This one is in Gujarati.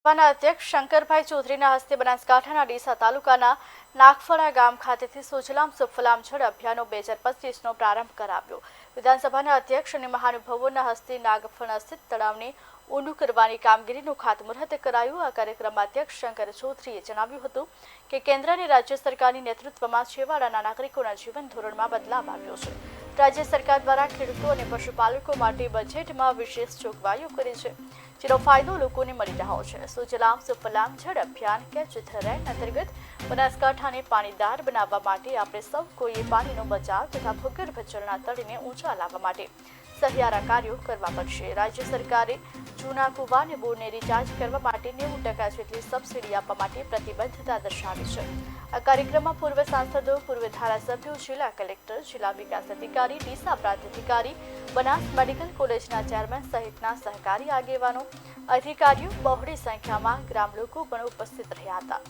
વિધાનસભાના અધ્યક્ષ શંકરભાઈ ચૌધરીના હસ્તે બનાસકાંઠાના ડીસા તાલુકાના નાગફળા ગામ ખાતેથી સુજલામ સુફલામ જળ અભિયાનનો 2025નો પ્રારંભ કરાવ્યો। વિધાનસભાના અધ્યક્ષ અને મહાનુભાવોના હસ્તે નાગફળા સ્થિત તળાવને ઊંડું કરવાની કામગીરીનું ખાતમુહૂર્ત કરાયું। આ કાર્યક્રમમાં અધ્યક્ષ શંકર ચૌધરીએ જણાવ્યું હતું કે કેન્દ્ર અને રાજ્ય સરકારની નેતૃત્વમાં છેવાડાના નાગરિકોના જીવન ધોરણમાં બદલાવ આવ્યો છે। રાજ્ય સરકાર દ્વારા ખેડૂતો અને પશુપાલકો માટે બજેટમાં વિશેષ જોગવાઈઓ કરી છે, જેનો ફાયદો લોકોને મળી રહ્યો છે। સુજલામ સુફલામ જળ અભિયાન કેચ ધ રેન અંતર્ગત બનાસકાંઠાને પાણીદાર બનાવવા માટે આપણે સૌ કોઈએ પાણીનો બચાવ તથા ભૂગર્ભ જળના તળને ઊંચા લાવવા માટે સહિયારા કાર્યો કરવા પડશે। રાજ્ય સરકારે જૂના કુવા અને બોરને રિચાર્જ કરવા માટે 90% જેટલી સબસિડી આપવા માટે પ્રતિબદ્ધતા દર્શાવી છે। આ કાર્યક્રમમાં પૂર્વ સાંસદો, પૂર્વ ધારાસભ્યો, જિલ્લા કલેક્ટર, જિલ્લા વિકાસ અધિકારી, ડીસા પ્રાંત અધિકારી, બનાસ મેડિકલ કોલેજના ચેરમેન સહિતના સહકારી આગેવાનો, અધિકારીઓ, બહોળી સંખ્યામાં ગ્રામ લોકો પણ ઉપસ્થિત રહ્યા હતા।